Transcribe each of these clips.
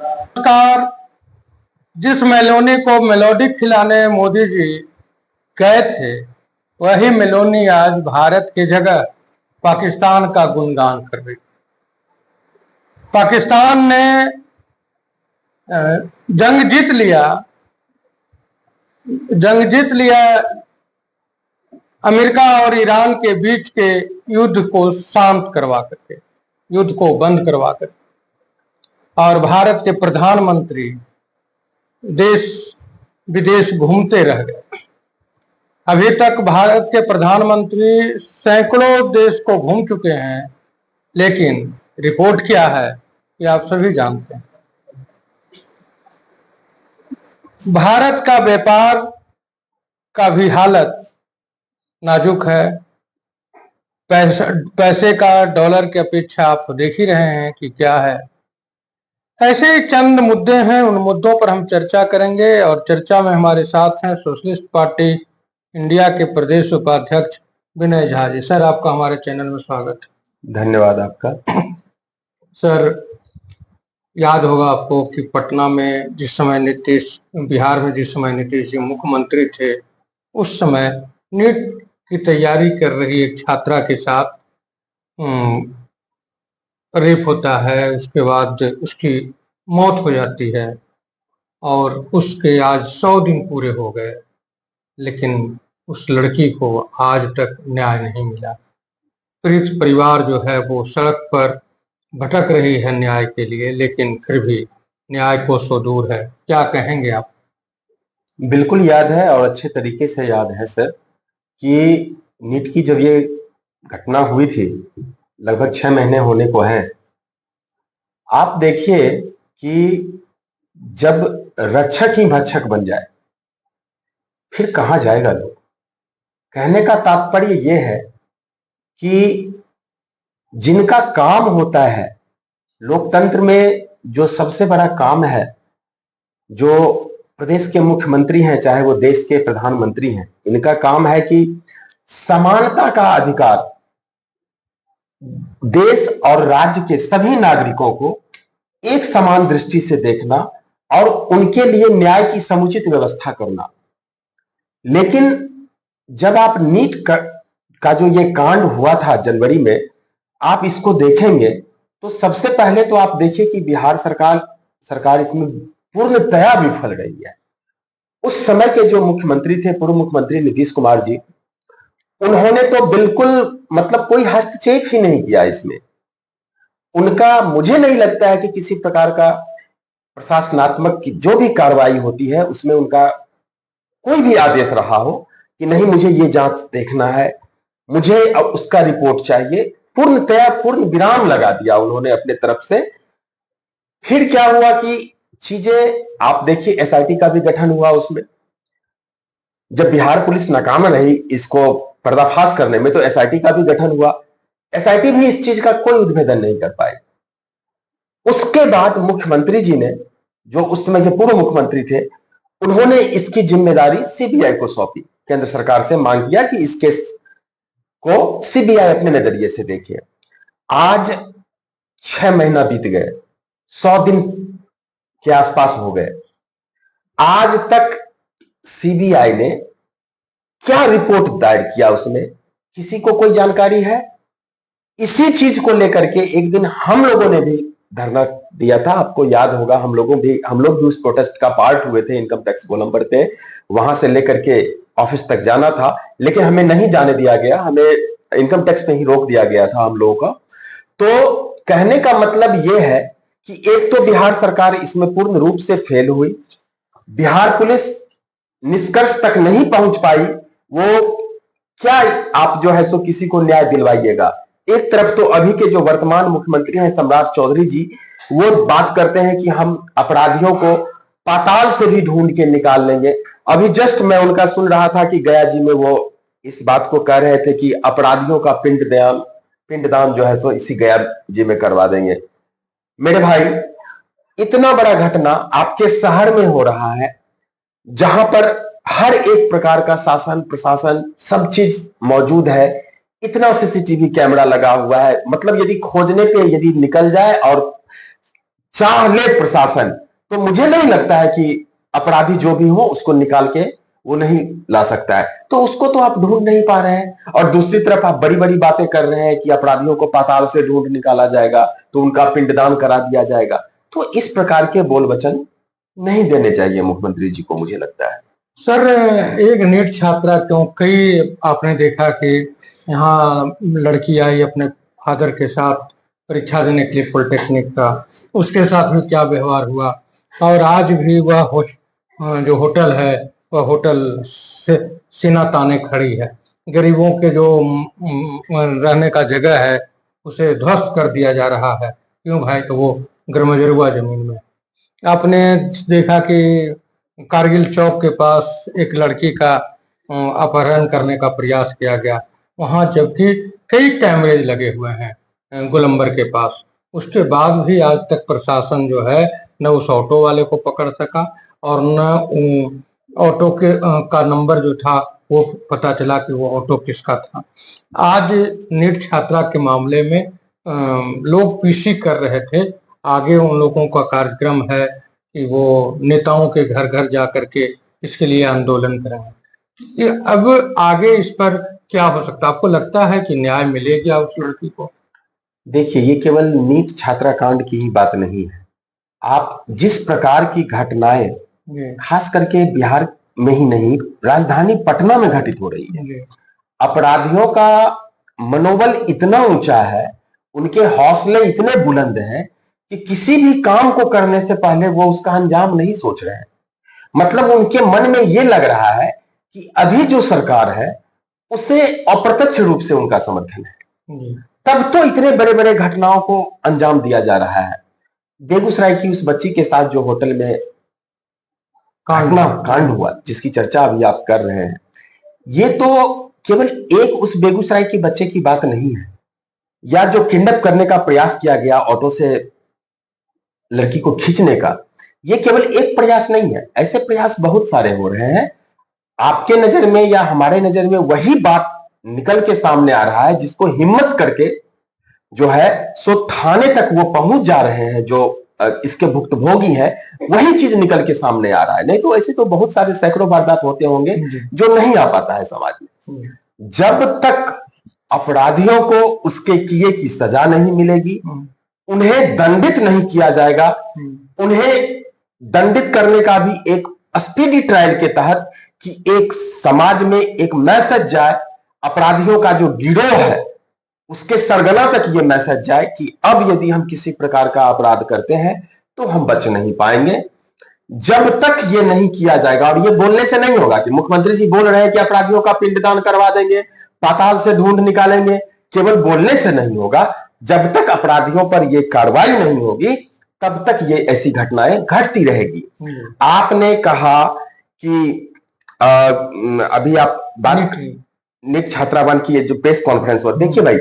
नमस्कार। जिस मेलोनी को मेलोडी खिलाने मोदी जी गए थे, वही मेलोनी आज भारत की जगह पाकिस्तान का गुणगान कर रही। पाकिस्तान ने जंग जीत लिया अमेरिका और ईरान के बीच के युद्ध को शांत करवा करके, युद्ध को बंद करवा करके, और भारत के प्रधानमंत्री देश विदेश घूमते रह गए। अभी तक भारत के प्रधानमंत्री सैकड़ों देश को घूम चुके हैं, लेकिन रिपोर्ट क्या है ये आप सभी जानते हैं। भारत का व्यापार का भी हालत नाजुक है। पैसे का डॉलर की अपेक्षा आप देख ही रहे हैं कि क्या है। ऐसे ही चंद मुद्दे हैं, उन मुद्दों पर हम चर्चा करेंगे और चर्चा में हमारे साथ हैं सोशलिस्ट पार्टी इंडिया के प्रदेश उपाध्यक्ष विनय झा जी। सर, आपका हमारे चैनल में स्वागत है। धन्यवाद आपका। सर, याद होगा आपको कि पटना में जिस समय बिहार में जिस समय नीतीश जी मुख्यमंत्री थे, उस समय नीट की तैयारी कर रही एक छात्रा के साथ रेप होता है, उसके बाद उसकी मौत हो जाती है और उसके आज 100 दिन पूरे हो गए, लेकिन उस लड़की को आज तक न्याय नहीं मिला। पीड़ित परिवार जो है वो सड़क पर भटक रही है न्याय के लिए, लेकिन फिर भी न्याय को सो दूर है। क्या कहेंगे आप? बिल्कुल याद है और अच्छे तरीके से याद है सर कि नीट की जब ये घटना हुई थी, लगभग 6 महीने होने को हैं। आप देखिए कि जब रक्षक ही भक्षक बन जाए फिर कहां जाएगा लोग। कहने का तात्पर्य यह है कि जिनका काम होता है, लोकतंत्र में जो सबसे बड़ा काम है, जो प्रदेश के मुख्यमंत्री हैं चाहे वो देश के प्रधानमंत्री हैं, इनका काम है कि समानता का अधिकार देश और राज्य के सभी नागरिकों को एक समान दृष्टि से देखना और उनके लिए न्याय की समुचित व्यवस्था करना। लेकिन जब आप नीट का जो ये कांड हुआ था जनवरी में, आप इसको देखेंगे तो सबसे पहले तो आप देखिए कि बिहार सरकार इसमें पूर्णतया विफल रही है। उस समय के जो मुख्यमंत्री थे, पूर्व मुख्यमंत्री नीतीश कुमार जी, उन्होंने तो बिल्कुल मतलब कोई हस्तक्षेप ही नहीं किया इसमें। उनका मुझे नहीं लगता है कि किसी प्रकार का प्रशासनात्मक की जो भी कार्रवाई होती है उसमें उनका कोई भी आदेश रहा हो कि नहीं मुझे ये जांच देखना है, मुझे अब उसका रिपोर्ट चाहिए। पूर्णतया पूर्ण विराम लगा दिया उन्होंने अपने तरफ से। फिर क्या हुआ कि चीजें आप देखिए, एसआईटी का भी गठन हुआ उसमें। जब बिहार पुलिस नाकाम रही इसको पर्दाफाश करने में, तो एसआईटी का भी गठन हुआ। एसआईटी भी इस चीज का कोई उद्भेदन नहीं कर पाई। उसके बाद मुख्यमंत्री जी ने, जो उस समय के पूर्व मुख्यमंत्री थे, उन्होंने इसकी जिम्मेदारी सीबीआई को सौंपी। केंद्र सरकार से मांग किया कि इस केस को सीबीआई अपने नजरिए से देखे। आज 6 महीना बीत गए, 100 दिन के आसपास हो गए। आज तक सीबीआई ने क्या रिपोर्ट दायर किया उसमें किसी को कोई जानकारी है? इसी चीज को लेकर के एक दिन हम लोगों ने भी धरना दिया था। आपको याद होगा, हम लोग भी उस प्रोटेस्ट का पार्ट हुए थे। इनकम टैक्स गोलंबर पे वहां से लेकर के ऑफिस तक जाना था, लेकिन हमें नहीं जाने दिया गया। हमें इनकम टैक्स पे ही रोक दिया गया था हम लोगों का। तो कहने का मतलब यह है कि एक तो बिहार सरकार इसमें पूर्ण रूप से फेल हुई, बिहार पुलिस निष्कर्ष तक नहीं पहुंच पाई। वो क्या आप जो है सो किसी को न्याय दिलवाइएगा। एक तरफ तो अभी के जो वर्तमान मुख्यमंत्री हैं सम्राट चौधरी जी, वो बात करते हैं कि हम अपराधियों को पाताल से भी ढूंढ के निकाल लेंगे। अभी जस्ट मैं उनका सुन रहा था कि गया जी में वो इस बात को कह रहे थे कि अपराधियों का पिंडदान जो है सो इसी गया जी में करवा देंगे। मेरे भाई, इतना बड़ा घटना आपके शहर में हो रहा है, जहां पर हर एक प्रकार का शासन प्रशासन सब चीज मौजूद है। इतना सीसीटीवी कैमरा लगा हुआ है, मतलब यदि खोजने पे यदि निकल जाए और चाह ले प्रशासन, तो मुझे नहीं लगता है कि अपराधी जो भी हो उसको निकाल के वो नहीं ला सकता है। तो उसको तो आप ढूंढ नहीं पा रहे हैं, और दूसरी तरफ आप बड़ी बड़ी बातें कर रहे हैं कि अपराधियों को पाताल से ढूंढ निकाला जाएगा, तो उनका पिंडदान करा दिया जाएगा। तो इस प्रकार के बोल वचन नहीं देने चाहिए मुख्यमंत्री जी को, मुझे लगता है। सर, एक नीट छात्रा क्यों, कई आपने देखा कि यहाँ लड़की आई अपने फादर के साथ परीक्षा देने के लिए पॉलिटेक्निक का, उसके साथ भी क्या व्यवहार हुआ। और आज भी वह जो होटल है, वह होटल से सीना ताने खड़ी है। गरीबों के जो रहने का जगह है उसे ध्वस्त कर दिया जा रहा है। क्यों भाई? तो वो गर्मजरुआ जमीन में। आपने देखा कि कारगिल चौक के पास एक लड़की का अपहरण करने का प्रयास किया गया, वहां जबकि कई कैमरे लगे हुए हैं गोलंबर के पास, उसके बाद भी आज तक प्रशासन जो है न उस ऑटो वाले को पकड़ सका और न ऑटो के का नंबर जो था वो पता चला कि वो ऑटो किसका था। आज नीट छात्रा के मामले में लोग पीसी कर रहे थे। आगे उन लोगों का कार्यक्रम है कि वो नेताओं के घर घर जा करके इसके लिए आंदोलन करेंगे। अब आगे इस पर क्या हो सकता है? आपको लगता है कि न्याय मिलेगा उस लड़की को? देखिए, ये केवल नीट छात्रा कांड की ही बात नहीं है। आप जिस प्रकार की घटनाएं खास करके बिहार में ही नहीं, राजधानी पटना में घटित हो रही है, अपराधियों का मनोबल इतना ऊंचा है, उनके हौसले इतने बुलंद हैं कि किसी भी काम को करने से पहले वो उसका अंजाम नहीं सोच रहे हैं। मतलब उनके मन में ये लग रहा है कि अभी जो सरकार है उसे अप्रत्यक्ष रूप से उनका समर्थन है, तब तो इतने बड़े बड़े घटनाओं को अंजाम दिया जा रहा है। बेगूसराय की उस बच्ची के साथ जो होटल में कांड हुआ, जिसकी चर्चा अभी आप कर रहे हैं, ये तो केवल एक उस बेगूसराय के बच्चे की बात नहीं है, या जो किडनैप करने का प्रयास किया गया ऑटो से लड़की को खींचने का, ये केवल एक प्रयास नहीं है, ऐसे प्रयास बहुत सारे हो रहे हैं। आपके नजर में या हमारे नजर में वही बात निकल के सामने आ रहा है जिसको हिम्मत करके जो है सो थाने तक वो पहुंच जा रहे हैं, जो इसके भुक्तभोगी हैं, वही चीज निकल के सामने आ रहा है। नहीं तो ऐसे तो बहुत सारे सैकड़ों वारदात होते होंगे जो नहीं आ पाता है समाज में। जब तक अपराधियों को उसके किए की सजा नहीं मिलेगी, उन्हें दंडित नहीं किया जाएगा, उन्हें दंडित करने का भी एक स्पीडी ट्रायल के तहत कि एक समाज में एक मैसेज जाए, अपराधियों का जो गिरोह है उसके सरगना तक ये मैसेज जाए कि अब यदि हम किसी प्रकार का अपराध करते हैं तो हम बच नहीं पाएंगे। जब तक ये नहीं किया जाएगा, और ये बोलने से नहीं होगा कि मुख्यमंत्री जी बोल रहे हैं कि अपराधियों का पिंडदान करवा देंगे, पाताल से ढूंढ निकालेंगे, केवल बोलने से नहीं होगा। जब तक अपराधियों पर ये कार्रवाई नहीं होगी तब तक ये ऐसी घटनाएं घटती रहेगी। आपने कहा कि अभी आप बात नीट छात्रावान की जो प्रेस कॉन्फ्रेंस हुआ, देखिए भाई,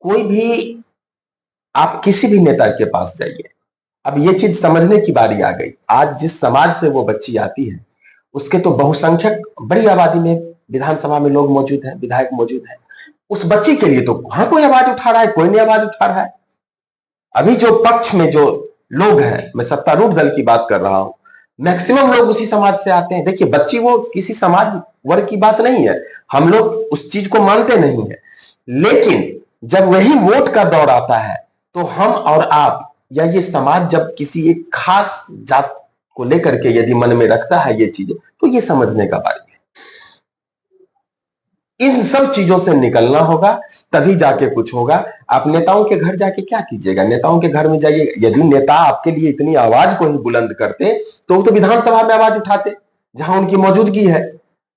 कोई भी आप किसी भी नेता के पास जाइए, अब ये चीज समझने की बारी आ गई। आज जिस समाज से वो बच्ची आती है उसके तो बहुसंख्यक बड़ी आबादी में विधानसभा में लोग मौजूद हैं, विधायक मौजूद हैं। उस बच्ची के लिए तो कहां कोई आवाज उठा रहा है? कोई नहीं आवाज उठा रहा है। अभी जो पक्ष में जो लोग हैं, मैं सत्तारूढ़ दल की बात कर रहा हूं, मैक्सिमम लोग उसी समाज से आते हैं। देखिए, बच्ची वो किसी समाज वर्ग की बात नहीं है, हम लोग उस चीज को मानते नहीं है, लेकिन जब वही वोट का दौर आता है तो हम और आप या ये समाज जब किसी एक खास जात को लेकर के यदि मन में रखता है ये चीजें, तो ये समझने का बारी है। इन सब चीजों से निकलना होगा, तभी जाके कुछ होगा। आप नेताओं के घर जाके क्या कीजिएगा? नेताओं के घर में जाइए, यदि नेता आपके लिए इतनी आवाज को ही बुलंद करते तो वो तो विधानसभा में आवाज उठाते, जहां उनकी मौजूदगी है,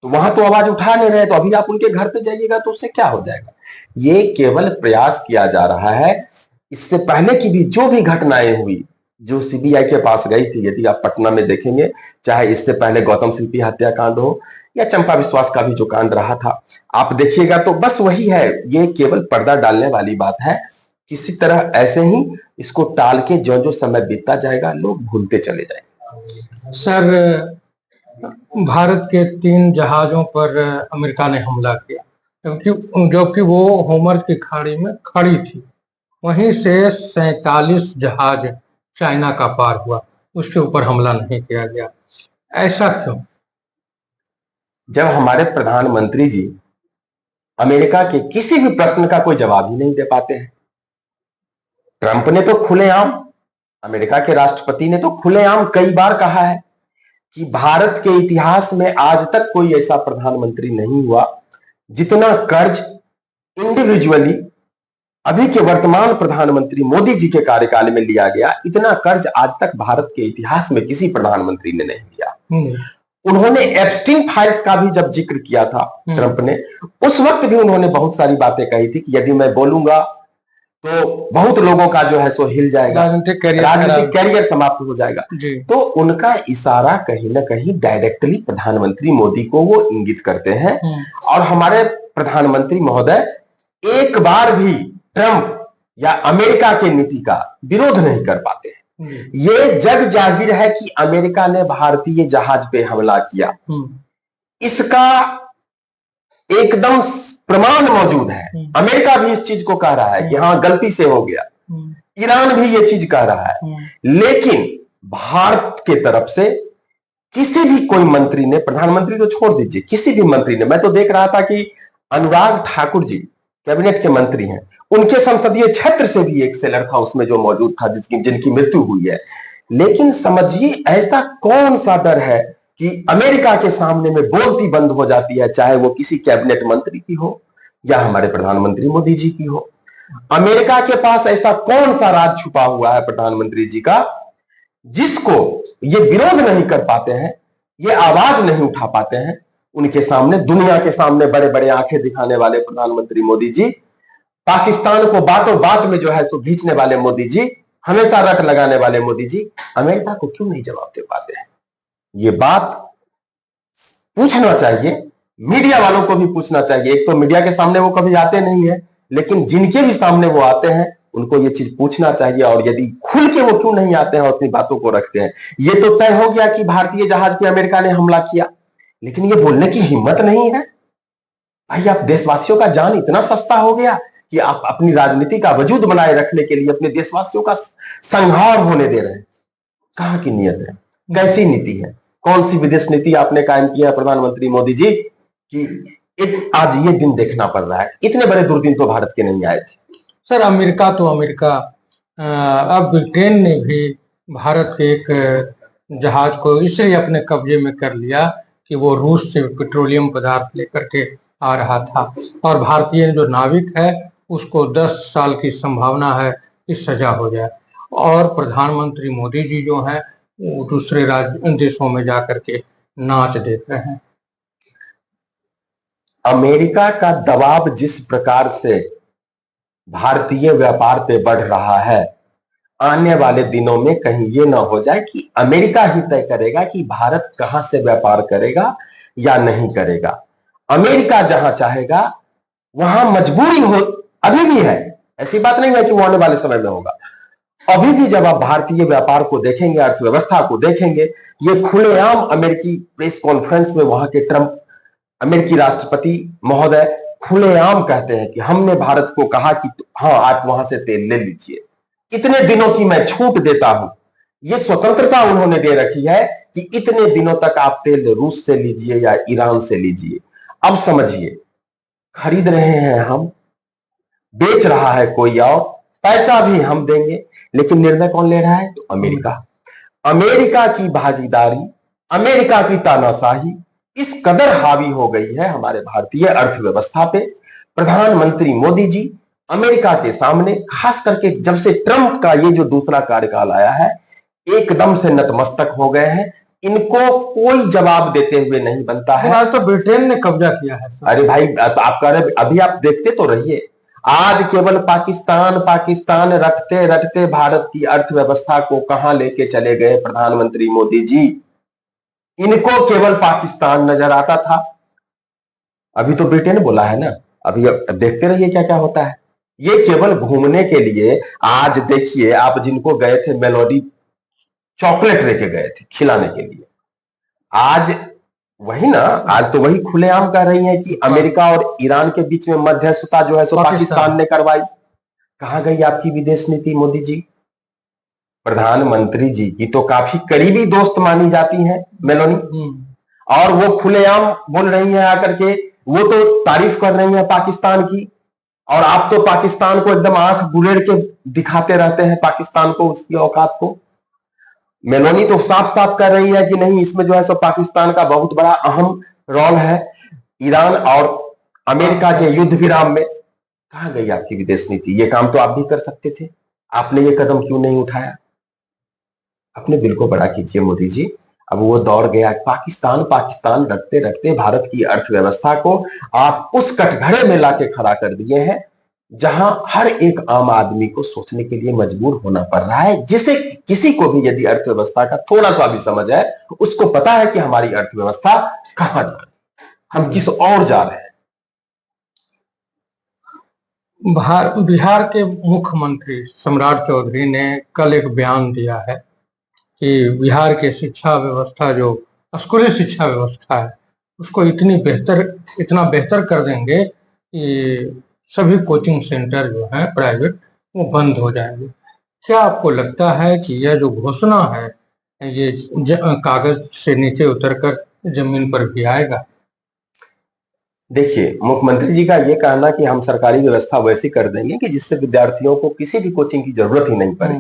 तो वहां तो आवाज उठा नहीं रहे, तो अभी आप उनके घर पे जाइएगा तो उससे क्या हो जाएगा? ये केवल प्रयास किया जा रहा है। इससे पहले की भी जो भी घटनाएं हुई, जो सीबीआई के पास गई थी, यदि आप पटना में देखेंगे, चाहे इससे पहले गौतम शिल्पी हत्याकांड हो या चंपा विश्वास का भी जो कांड रहा था, आप देखिएगा तो बस वही है। ये केवल पर्दा डालने वाली बात है। किसी तरह ऐसे ही इसको टाल के जो जो समय बीतता जाएगा लोग भूलते चले जाएंगे। सर, भारत के 3 जहाजों पर अमेरिका ने हमला किया, जबकि वो होमर्ज की खाड़ी में खड़ी थी। वहीं से 47 जहाज चाइना का पार हुआ, उसके ऊपर हमला नहीं किया गया? ऐसा क्यों? जब हमारे प्रधानमंत्री जी अमेरिका के किसी भी प्रश्न का कोई जवाब ही नहीं दे पाते हैं। ट्रंप ने तो खुलेआम, अमेरिका के राष्ट्रपति ने तो खुलेआम कई बार कहा है कि भारत के इतिहास में आज तक कोई ऐसा प्रधानमंत्री नहीं हुआ जितना कर्ज इंडिविजुअली अभी के वर्तमान प्रधानमंत्री मोदी जी के कार्यकाल में लिया गया, इतना कर्ज आज तक भारत के इतिहास में किसी प्रधानमंत्री ने नहीं लिया। उन्होंने एप्स्टीन फाइल्स का भी जब जिक्र किया था ट्रंप ने, उस वक्त भी उन्होंने बहुत सारी बातें कही थी कि यदि मैं बोलूंगा तो बहुत लोगों का जो है सो हिल जाएगा, राजनीतिक कैरियर समाप्त हो जाएगा। तो उनका इशारा कहीं ना कहीं डायरेक्टली प्रधानमंत्री मोदी को वो इंगित करते हैं। और हमारे प्रधानमंत्री महोदय एक बार भी ट्रंप या अमेरिका के नीति का विरोध नहीं कर पाते हैं। ये जग जाहिर है कि अमेरिका ने भारतीय जहाज पे हमला किया, इसका एकदम प्रमाण मौजूद है। अमेरिका भी इस चीज को कह रहा है कि हाँ गलती से हो गया, ईरान भी ये चीज कह रहा है। लेकिन भारत के तरफ से किसी भी कोई मंत्री ने, प्रधानमंत्री तो छोड़ दीजिए, किसी भी मंत्री ने, मैं तो देख रहा था कि अनुराग ठाकुर जी कैबिनेट के मंत्री हैं, उनके संसदीय क्षेत्र से भी एक सेलर था उसमें जो मौजूद था जिनकी मृत्यु हुई है। लेकिन समझिए ऐसा कौन सा डर है कि अमेरिका के सामने में बोलती बंद हो जाती है, चाहे वो किसी कैबिनेट मंत्री की हो या हमारे प्रधानमंत्री मोदी जी की हो। अमेरिका के पास ऐसा कौन सा राज छुपा हुआ है प्रधानमंत्री जी का जिसको ये विरोध नहीं कर पाते हैं, ये आवाज नहीं उठा पाते हैं। उनके सामने, दुनिया के सामने बड़े बड़े आंखें दिखाने वाले प्रधानमंत्री मोदी जी, पाकिस्तान को बातों बात में जो है तो खींचने वाले मोदी जी, हमेशा रट लगाने वाले मोदी जी, अमेरिका को क्यों नहीं जवाब दे पाते हैं? ये बात पूछना चाहिए, मीडिया वालों को भी पूछना चाहिए। एक तो मीडिया के सामने वो कभी आते नहीं है, लेकिन जिनके भी सामने वो आते हैं उनको ये चीज पूछना चाहिए। और यदि खुल के वो क्यों नहीं आते हैं और अपनी बातों को रखते हैं? ये तो तय हो गया कि भारतीय जहाज पे अमेरिका ने हमला किया, लेकिन ये बोलने की हिम्मत नहीं है। भाई आप देशवासियों का जान इतना सस्ता हो गया कि आप अपनी राजनीति का वजूद बनाए रखने के लिए अपने देशवासियों का संहार होने दे रहे हैं। कहां की नीयत है? कैसी नीति है? कौन सी विदेश नीति आपने कायम किया है प्रधानमंत्री मोदी जी कि आज ये दिन देखना पड़ रहा है? इतने बड़े दुर्दिन तो भारत के नहीं आए थे। सर अमेरिका तो अमेरिका, अब ब्रिटेन ने भी भारत के एक जहाज को इसलिए अपने कब्जे में कर लिया कि वो रूस से पेट्रोलियम पदार्थ लेकर के आ रहा था, और भारतीय जो नाविक है उसको 10 साल की संभावना है कि सजा हो जाए। और प्रधानमंत्री मोदी जी जो हैं वो दूसरे देशों में जाकर के नाच देख रहे हैं। अमेरिका का दबाव जिस प्रकार से भारतीय व्यापार पे बढ़ रहा है, आने वाले दिनों में कहीं ये ना हो जाए कि अमेरिका ही तय करेगा कि भारत कहां से व्यापार करेगा या नहीं करेगा। अमेरिका जहां चाहेगा वहां मजबूरी हो, अभी भी है, ऐसी बात नहीं है कि वो आने वाले समय में होगा। अभी भी जब आप भारतीय व्यापार को देखेंगे, अर्थव्यवस्था को देखेंगे, ये खुलेआम अमेरिकी प्रेस कॉन्फ्रेंस में वहां के ट्रंप अमेरिकी राष्ट्रपति महोदय खुलेआम कहते हैं कि हमने भारत को कहा कि हाँ आप वहां से तेल ले लीजिए, इतने दिनों की मैं छूट देता हूं। ये स्वतंत्रता उन्होंने दे रखी है कि इतने दिनों तक आप तेल रूस से लीजिए या ईरान से लीजिए। अब समझिए, खरीद रहे हैं हम, बेच रहा है कोई और, पैसा भी हम देंगे, लेकिन निर्णय कौन ले रहा है? तो अमेरिका। अमेरिका की भागीदारी, अमेरिका की तानाशाही इस कदर हावी हो गई है हमारे भारतीय अर्थव्यवस्था पे। प्रधानमंत्री मोदी जी अमेरिका के सामने, खास करके जब से ट्रंप का ये जो दूसरा कार्यकाल आया है, एकदम से नतमस्तक हो गए हैं। इनको कोई जवाब देते हुए नहीं बनता है। आज तो ब्रिटेन ने कब्जा किया है। अरे भाई आप कह रहे, अभी आप देखते तो रहिए, आज केवल पाकिस्तान पाकिस्तान रटते रटते भारत की अर्थव्यवस्था को कहां लेके चले गए प्रधानमंत्री मोदी जी। इनको केवल पाकिस्तान नजर आता था, अभी तो ब्रिटेन बोला है ना। अभी अब देखते रहिए क्या क्या होता है। ये केवल घूमने के लिए, आज देखिए आप जिनको गए थे मेलोडी चॉकलेट लेके गए थे खिलाने के लिए, आज वही ना, आज तो वही खुलेआम कह रही है कि अमेरिका और ईरान के बीच में मध्यस्थता जो है सो पाकिस्तान ने करवाई। कहां गई आपकी विदेश नीति मोदी जी? प्रधानमंत्री जी की तो काफी करीबी दोस्त मानी जाती हैं मेलोनी, और वो खुलेआम बोल रही हैं आकर के, वो तो तारीफ कर रही हैं पाकिस्तान की, और आप तो पाकिस्तान को एकदम आंख बुलेड़ के दिखाते रहते हैं, पाकिस्तान को, उसकी औकात को। मेलोनी तो साफ साफ कर रही है कि नहीं, इसमें जो है सो पाकिस्तान का बहुत बड़ा अहम रोल है ईरान और अमेरिका के युद्ध विराम में। कहां गई आपकी विदेश नीति? ये काम तो आप भी कर सकते थे, आपने ये कदम क्यों नहीं उठाया? अपने दिल को बड़ा कीजिए मोदी जी। अब वो दौर गया, पाकिस्तान पाकिस्तान रखते रखते भारत की अर्थव्यवस्था को आप उस कटघरे में लाके खड़ा कर दिए हैं जहां हर एक आम आदमी को सोचने के लिए मजबूर होना पड़ रहा है। जिसे किसी को भी यदि अर्थव्यवस्था का थोड़ा सा भी समझ है, उसको पता है कि हमारी अर्थव्यवस्था कहां जा रही है, हम किस ओर जा रहे हैं। बिहार के मुख्यमंत्री सम्राट चौधरी ने कल एक बयान दिया है कि बिहार की शिक्षा व्यवस्था, जो स्कूली शिक्षा व्यवस्था है, उसको इतना बेहतर कर देंगे कि सभी कोचिंग सेंटर जो हैं प्राइवेट, वो बंद हो जाएंगे। क्या आपको लगता है कि यह जो घोषणा है ये कागज से नीचे उतरकर जमीन पर भी आएगा? देखिए, मुख्यमंत्री जी का ये कहना कि हम सरकारी व्यवस्था वैसी कर देंगे कि जिससे विद्यार्थियों को किसी भी कोचिंग की जरूरत ही नहीं पड़े,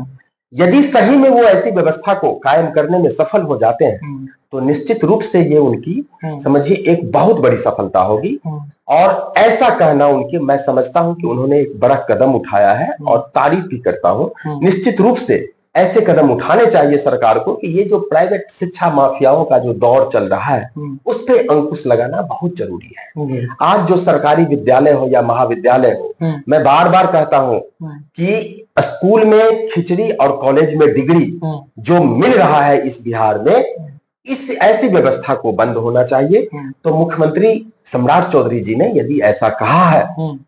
यदि सही में वो ऐसी व्यवस्था को कायम करने में सफल हो जाते हैं तो निश्चित रूप से ये उनकी समझिए एक बहुत बड़ी सफलता होगी। और ऐसा कहना उनके, मैं समझता हूं कि उन्होंने एक बड़ा कदम उठाया है और तारीफ भी करता हूं। निश्चित रूप से ऐसे कदम उठाने चाहिए सरकार को कि ये जो प्राइवेट शिक्षा माफियाओं का जो दौर चल रहा है उस पे अंकुश लगाना बहुत जरूरी है। आज जो सरकारी विद्यालय हो या महाविद्यालय हो, मैं बार बार कहता हूं कि स्कूल में खिचड़ी और कॉलेज में डिग्री जो मिल रहा है इस बिहार में, इस ऐसी व्यवस्था को बंद होना चाहिए। तो मुख्यमंत्री सम्राट चौधरी जी ने यदि ऐसा कहा है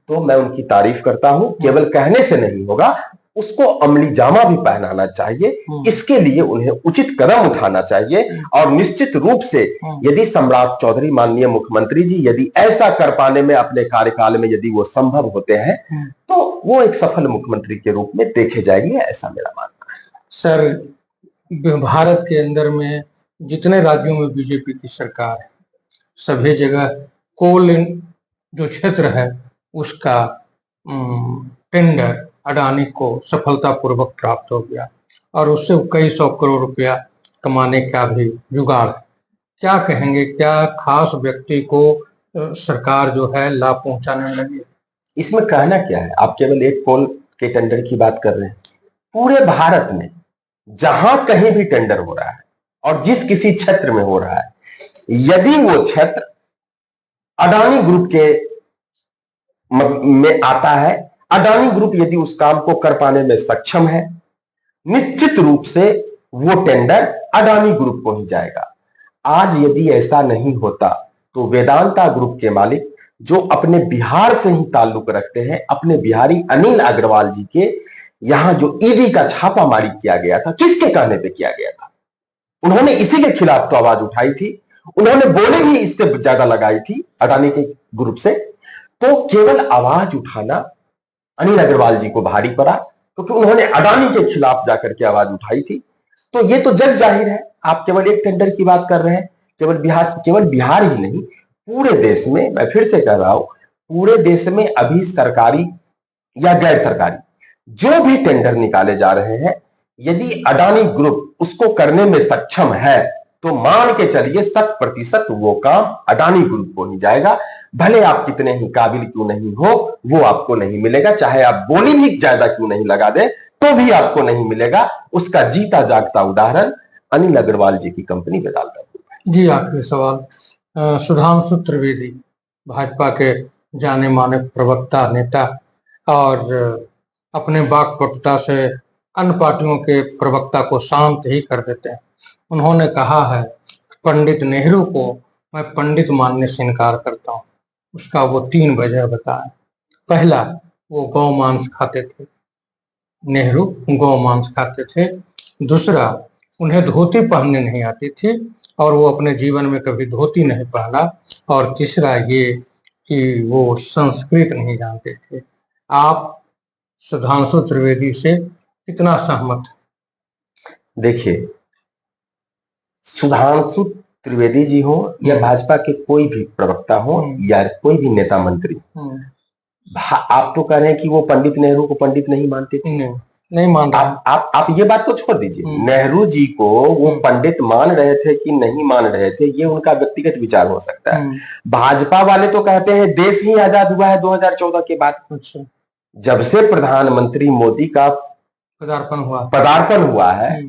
तो मैं उनकी तारीफ करता हूं। केवल कहने से नहीं होगा, उसको अमली जामा भी पहनाना चाहिए। इसके लिए उन्हें उचित कदम उठाना चाहिए। और निश्चित रूप से यदि सम्राट चौधरी, माननीय मुख्यमंत्री जी, यदि ऐसा कर पाने में अपने कार्यकाल में यदि वो संभव होते हैं तो वो एक सफल मुख्यमंत्री के रूप में देखे जाएंगे, ऐसा मेरा मानना है। सर, भारत के अंदर में जितने राज्यों में बीजेपी की सरकार है, सभी जगह कोल जो क्षेत्र है उसका टेंडर अडानी को सफलतापूर्वक प्राप्त हो गया और उससे कई 100 करोड़ रुपया कमाने का भी जुगाड़ है। क्या कहेंगे, क्या खास व्यक्ति को सरकार जो है लाभ पहुंचाने लगी? इसमें कहना क्या है? आप केवल एक कोल के टेंडर की बात कर रहे हैं। पूरे भारत में जहां कहीं भी टेंडर हो रहा है और जिस किसी क्षेत्र में हो रहा है, यदि वो क्षेत्र अडानी ग्रुप के में आता है, अडानी ग्रुप यदि उस काम को कर पाने में सक्षम है, निश्चित रूप से वो टेंडर अडानी ग्रुप को ही जाएगा। आज यदि ऐसा नहीं होता तो वेदांता ग्रुप के मालिक, जो अपने बिहार से ही ताल्लुक रखते हैं, अपने बिहारी अनिल अग्रवाल जी के यहां जो ईडी का छापामारी किया गया था, किसके कहने पे किया गया था? उन्होंने इसी के खिलाफ तो आवाज उठाई थी, उन्होंने बोली भी इससे ज्यादा लगाई थी अडानी के ग्रुप से। तो केवल आवाज उठाना अनिल अग्रवाल जी को भारी पड़ा, क्योंकि उन्होंने अडानी के खिलाफ जाकर के आवाज उठाई थी। तो ये तो जग जाहिर है। आप केवल एक टेंडर की बात कर रहे हैं, केवल बिहार ही नहीं, पूरे देश में, मैं फिर से कह रहा हूं, पूरे देश में अभी सरकारी या गैर सरकारी जो भी टेंडर निकाले जा रहे हैं, यदि अडानी ग्रुप उसको करने में सक्षम है तो मान के चलिए 100% वो काम अडानी ग्रुप को ही जाएगा। भले आप कितने ही काबिल क्यों नहीं हो, वो आपको नहीं मिलेगा। चाहे आप बोली भी ज्यादा क्यों नहीं लगा दे तो भी आपको नहीं मिलेगा। उसका जीता जागता उदाहरण अनिल अग्रवाल जी की कंपनी वेदांता ग्रुप। जी, आखिरी सवाल, सुधांशु त्रिवेदी भाजपा के जाने माने प्रवक्ता, नेता, और अपने वाक्पटुता से अन्य पार्टियों के प्रवक्ता को शांत ही कर देते हैं। उन्होंने कहा है पंडित नेहरू को मैं पंडित मानने से इनकार करता हूँ। उसका वो 3 वजह बताए। पहला, वो गौ मांस खाते थे, नेहरू गौ मांस खाते थे। दूसरा, उन्हें धोती पहनने नहीं आती थी और वो अपने जीवन में कभी धोती नहीं पहना। और तीसरा ये कि वो संस्कृत नहीं जानते थे। आप सुधांशु त्रिवेदी से कितना सहमत? देखिए, सुधांशु त्रिवेदी जी हो या भाजपा के कोई भी प्रवक्ता हो या कोई भी नेता मंत्री, आप तो कह रहे हैं कि वो पंडित नेहरू को पंडित नहीं मानते थे। नहीं मान रहा। आप ये बात तो छोड़ दीजिए, नेहरू जी को वो पंडित मान रहे थे कि नहीं मान रहे थे, ये उनका व्यक्तिगत विचार हो सकता है। भाजपा वाले तो कहते हैं देश ही आजाद हुआ है 2014 के बाद। अच्छा। जब से प्रधानमंत्री मोदी का पदार्पण हुआ है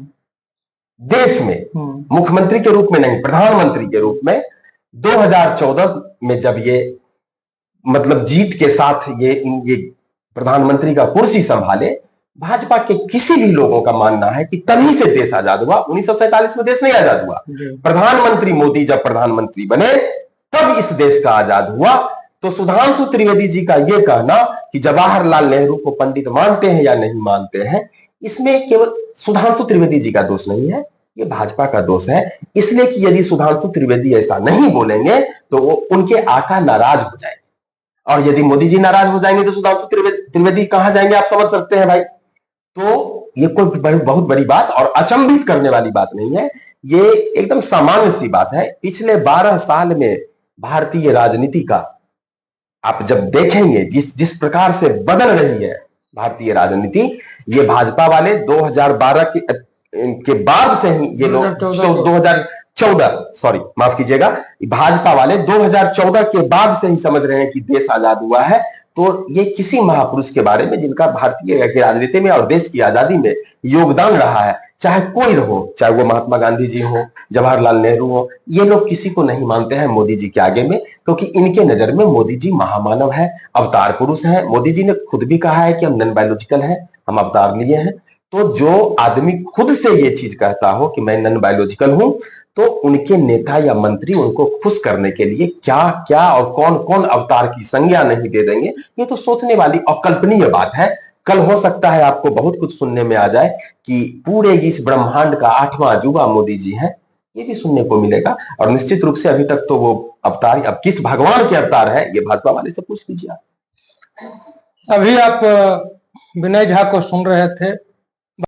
देश में, मुख्यमंत्री के रूप में नहीं, प्रधानमंत्री के रूप में, 2014 में जब ये मतलब जीत के साथ ये प्रधानमंत्री का कुर्सी संभाले, भाजपा के किसी भी लोगों का मानना है कि तभी से देश आजाद हुआ। 1947 में देश नहीं आजाद हुआ, प्रधानमंत्री मोदी जब प्रधानमंत्री बने तब इस देश का आजाद हुआ। तो सुधांशु त्रिवेदी जी का यह कहना कि जवाहरलाल नेहरू को पंडित मानते हैं या नहीं मानते हैं, इसमें केवल सुधांशु त्रिवेदी जी का दोष नहीं है, ये भाजपा का दोष है। इसलिए कि यदि सुधांशु त्रिवेदी ऐसा नहीं बोलेंगे तो वो उनके आका नाराज हो जाएंगे, और यदि मोदी जी नाराज हो जाएंगे तो सुधांशु त्रिवेदी कहां जाएंगे, आप समझ सकते हैं भाई। तो ये कोई बहुत बड़ी बात और अचंभित करने वाली बात नहीं है, ये एकदम सामान्य सी बात है। पिछले 12 साल में भारतीय राजनीति का आप जब देखेंगे जिस प्रकार से बदल रही है भारतीय राजनीति, ये भाजपा वाले 2012 के बाद से ही ये लोग 2014 सॉरी माफ कीजिएगा, भाजपा वाले 2014 के बाद से ही समझ रहे हैं कि देश आजाद हुआ है। तो ये किसी महापुरुष के बारे में जिनका भारतीय राजनीति में और देश की आजादी में योगदान रहा है, चाहे कोई हो, चाहे वो महात्मा गांधी जी हो, जवाहरलाल नेहरू हो, ये लोग किसी को नहीं मानते हैं मोदी जी के आगे में, क्योंकि इनके नजर में मोदी जी महामानव है, अवतार पुरुष है। मोदी जी ने खुद भी कहा है कि हम नॉन बायोलॉजिकल हैं, हम अवतार लिए हैं। तो जो आदमी खुद से ये चीज कहता हो कि मैं नॉन बायोलॉजिकल हूं, तो उनके नेता या मंत्री उनको खुश करने के लिए क्या क्या और कौन कौन अवतार की संज्ञा नहीं दे देंगे, ये तो सोचने वाली अकल्पनीय बात है। कल हो सकता है आपको बहुत कुछ सुनने में आ जाए कि पूरे इस ब्रह्मांड का 8वां अजूबा मोदी जी हैं, ये भी सुनने को मिलेगा। और निश्चित रूप से अभी तक तो वो अवतार अब किस भगवान के अवतार है, ये भाजपा वाले से पूछ लीजिए आप। अभी आप विनय झा को सुन रहे थे,